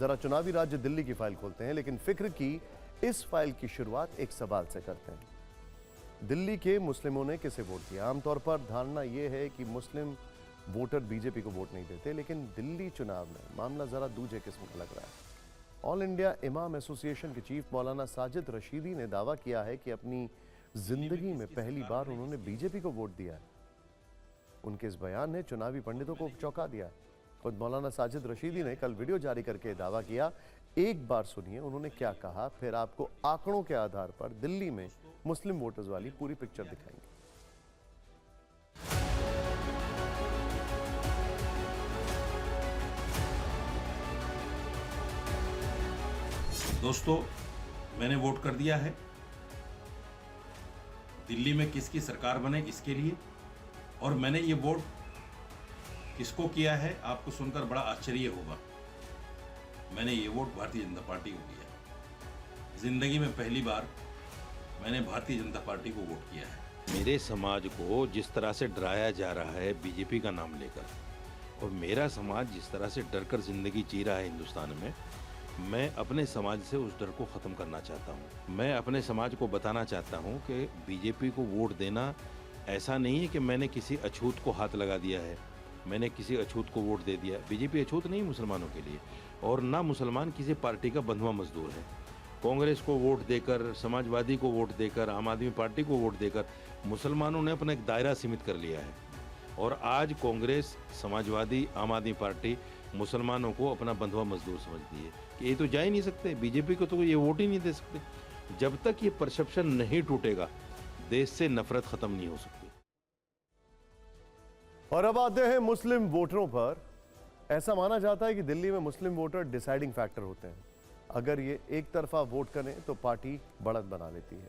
जरा चुनावी राज्य दिल्ली की फाइल खोलते हैं, लेकिन फिक्र की इस फाइल की शुरुआत एक सवाल से करते हैं। दिल्ली के मुस्लिमों ने किसे वोट दिया? आमतौर पर धारणा यह है कि मुस्लिम वोटर बीजेपी को वोट नहीं देते, लेकिन दिल्ली चुनाव में मामला जरा दूसरे किस्म का लग रहा है। ऑल इंडिया इमाम एसोसिएशन के चीफ मौलाना साजिद रशीदी ने दावा किया है कि अपनी जिंदगी में पहली बार उन्होंने बीजेपी को वोट दिया है। उनके इस बयान ने चुनावी पंडितों को चौंका दिया। खुद मौलाना साजिद रशीदी ने कल वीडियो जारी करके दावा किया। एक बार सुनिए उन्होंने क्या कहा, फिर आपको आंकड़ों के आधार पर दिल्ली में मुस्लिम वोटर्स वाली पूरी पिक्चर दिखाएंगे। दोस्तों, मैंने वोट कर दिया है। दिल्ली में किसकी सरकार बने इसके लिए, और मैंने ये वोट किसको किया है आपको सुनकर बड़ा आश्चर्य होगा। मैंने ये वोट भारतीय जनता पार्टी को किया। जिंदगी में पहली बार मैंने भारतीय जनता पार्टी को वोट किया है। मेरे समाज को जिस तरह से डराया जा रहा है बीजेपी का नाम लेकर, और मेरा समाज जिस तरह से डरकर जिंदगी जी रहा है हिंदुस्तान में, मैं अपने समाज से उस डर को ख़त्म करना चाहता हूँ। मैं अपने समाज को बताना चाहता हूँ कि बीजेपी को वोट देना ऐसा नहीं है कि मैंने किसी अछूत को हाथ लगा दिया है, मैंने किसी अछूत को वोट दे दिया। बीजेपी अछूत नहीं मुसलमानों के लिए, और ना मुसलमान किसी पार्टी का बंधुआ मजदूर है। कांग्रेस को वोट देकर, समाजवादी को वोट देकर, आम आदमी पार्टी को वोट देकर मुसलमानों ने अपना एक दायरा सीमित कर लिया है। और आज कांग्रेस, समाजवादी, आम आदमी पार्टी मुसलमानों को अपना बंधुआ मजदूर समझती है कि ये तो जा ही नहीं सकते, बीजेपी को तो ये वोट ही नहीं दे सकते। जब तक ये परसेप्शन नहीं टूटेगा, देश से नफरत खत्म नहीं हो सकती। और अब आते हैं मुस्लिम वोटरों पर। ऐसा माना जाता है कि दिल्ली में मुस्लिम वोटर डिसाइडिंग फैक्टर होते हैं। अगर ये एक तरफा वोट करें तो पार्टी बढ़त बना लेती है।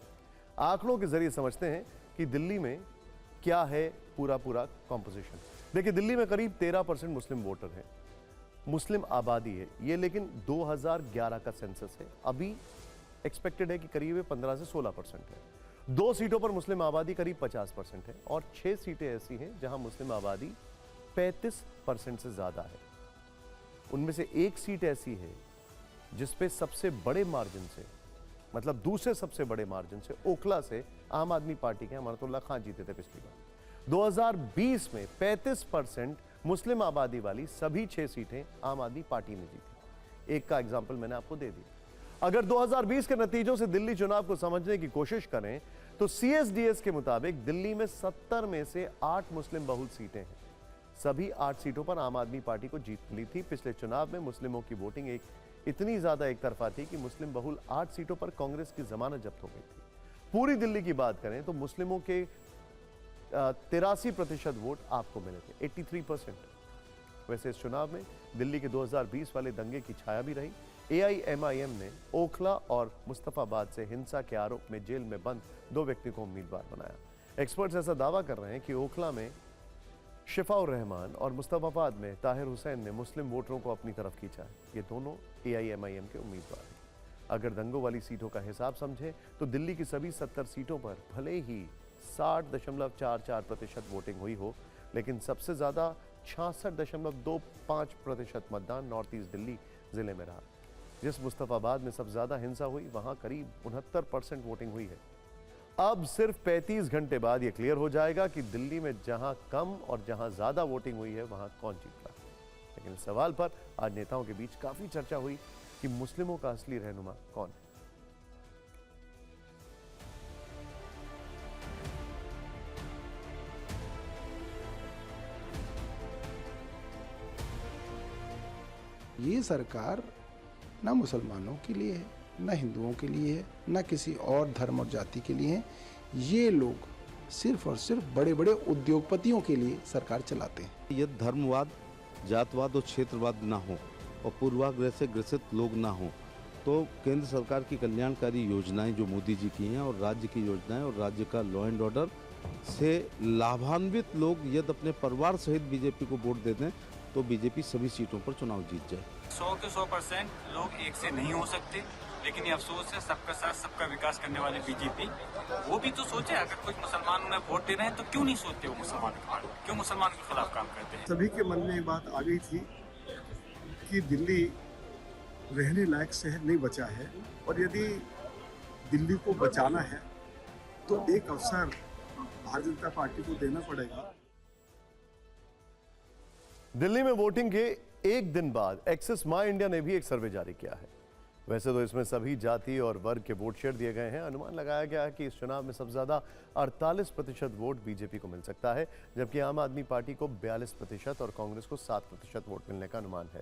आंकड़ों के जरिए समझते हैं कि दिल्ली में क्या है पूरा कॉम्पोजिशन। देखिए, दिल्ली में करीब 13% मुस्लिम वोटर हैं, मुस्लिम आबादी है ये, लेकिन 2011 का सेंसस है। अभी एक्सपेक्टेड है कि करीब 15 से 16% है। 2 सीटों पर मुस्लिम आबादी करीब 50% है, और 6 सीटें ऐसी हैं जहां मुस्लिम आबादी 35% से ज्यादा है। उनमें से 1 सीट ऐसी है जिसपे सबसे बड़े मार्जिन से, मतलब दूसरे सबसे बड़े मार्जिन से, ओखला से आम आदमी पार्टी के अमरतुल्ला खान जीते थे पिछली बार। 2020 में 35% मुस्लिम आबादी वाली सभी 6 सीटें आम आदमी पार्टी ने जीती। एक का एग्जाम्पल मैंने आपको दे दिया। अगर 2020 के नतीजों से दिल्ली चुनाव को समझने की कोशिश करें तो CSDS के मुताबिक दिल्ली में 70 में से 8 मुस्लिम बहुल सीटें हैं। सभी 8 सीटों पर आम आदमी पार्टी को जीत मिली थी। पिछले चुनाव में मुस्लिमों की वोटिंग इतनी ज्यादा एक तरफा थी कि मुस्लिम बहुल 8 सीटों पर कांग्रेस की जमानत जब्त हो गई थी। पूरी दिल्ली की बात करें तो मुस्लिमों के 83% वोट आपको मिले थे, 83%। वैसे इस चुनाव में दिल्ली के 2020 वाले दंगे की छाया भी रही। AIMIM ने ओखला और मुस्तफाबाद से हिंसा के आरोप में जेल में बंद 2 व्यक्तियों को उम्मीदवार बनाया। एक्सपर्ट्स ऐसा दावा कर रहे हैं कि ओखला में शिफाउर रहमान और मुस्तफाबाद में ताहिर हुसैन ने मुस्लिम वोटरों को अपनी तरफ खींचा। ये दोनों AIMIM के उम्मीदवार हैं। अगर दंगों वाली सीटों का हिसाब समझें तो दिल्ली की सभी 70 सीटों पर भले ही 60.44% वोटिंग हुई हो, लेकिन सबसे ज्यादा 66.25% मतदान नॉर्थ ईस्ट दिल्ली जिले में रहा। जिस मुस्तफाबाद में सबसे ज्यादा हिंसा हुई वहां करीब 69% वोटिंग हुई है। अब सिर्फ 35 घंटे बाद यह क्लियर हो जाएगा कि दिल्ली में जहां कम और जहां ज्यादा वोटिंग हुई है वहां कौन जीत रहा है। लेकिन इस सवाल पर आज नेताओं के बीच काफी चर्चा हुई कि मुस्लिमों का असली रहनुमा कौन है। ये सरकार ना मुसलमानों के लिए है, ना हिंदुओं के लिए है, ना किसी और धर्म और जाति के लिए है। ये लोग सिर्फ और सिर्फ बड़े बड़े उद्योगपतियों के लिए सरकार चलाते हैं। ये धर्मवाद, जातवाद और क्षेत्रवाद ना हो और पूर्वाग्रह से ग्रसित लोग ना हो, तो केंद्र सरकार की कल्याणकारी योजनाएं जो मोदी जी की हैं और राज्य की योजनाएं और राज्य का लॉ एंड ऑर्डर से लाभान्वित लोग यदि अपने परिवार सहित बीजेपी को वोट देते हैं तो बीजेपी सभी सीटों पर चुनाव जीत जाए। 100 के 100% लोग एक से नहीं हो सकते, लेकिन ये अफसोस है सबका साथ सबका विकास करने वाले बीजेपी वो भी तो सोचे। अगर कुछ मुसलमान उन्हें वोट दे रहे हैं तो क्यों नहीं सोचते वो मुसलमान के खिलाफ, क्यों मुसलमान के खिलाफ काम करते हैं। सभी के मन में ये बात आ गई थी कि दिल्ली रहने लायक शहर नहीं बचा है, और यदि दिल्ली को बचाना है तो एक अवसर भारतीय जनता पार्टी को देना पड़ेगा। दिल्ली में वोटिंग के एक दिन बाद एक्सिस माई इंडिया ने भी एक सर्वे जारी किया है। वैसे तो इसमें सभी जाति और वर्ग के वोट शेयर दिए गए हैं। अनुमान लगाया गया है कि इस चुनाव में सबसे ज्यादा 48% वोट बीजेपी को मिल सकता है, जबकि आम आदमी पार्टी को 42% और कांग्रेस को 7% वोट मिलने का अनुमान है।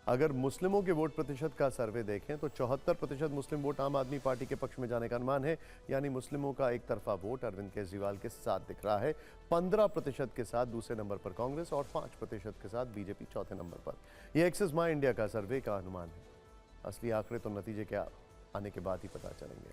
अगर मुस्लिमों के वोट प्रतिशत का सर्वे देखें तो 74% मुस्लिम वोट आम आदमी पार्टी के पक्ष में जाने का अनुमान है, यानी मुस्लिमों का एक तरफा वोट अरविंद केजरीवाल के साथ दिख रहा है। 15% के साथ दूसरे नंबर पर कांग्रेस और 5% के साथ बीजेपी चौथे नंबर पर। यह एक्सिस माई इंडिया का सर्वे का अनुमान है। असली आंकड़े तो नतीजे के आने के बाद ही पता चलेंगे।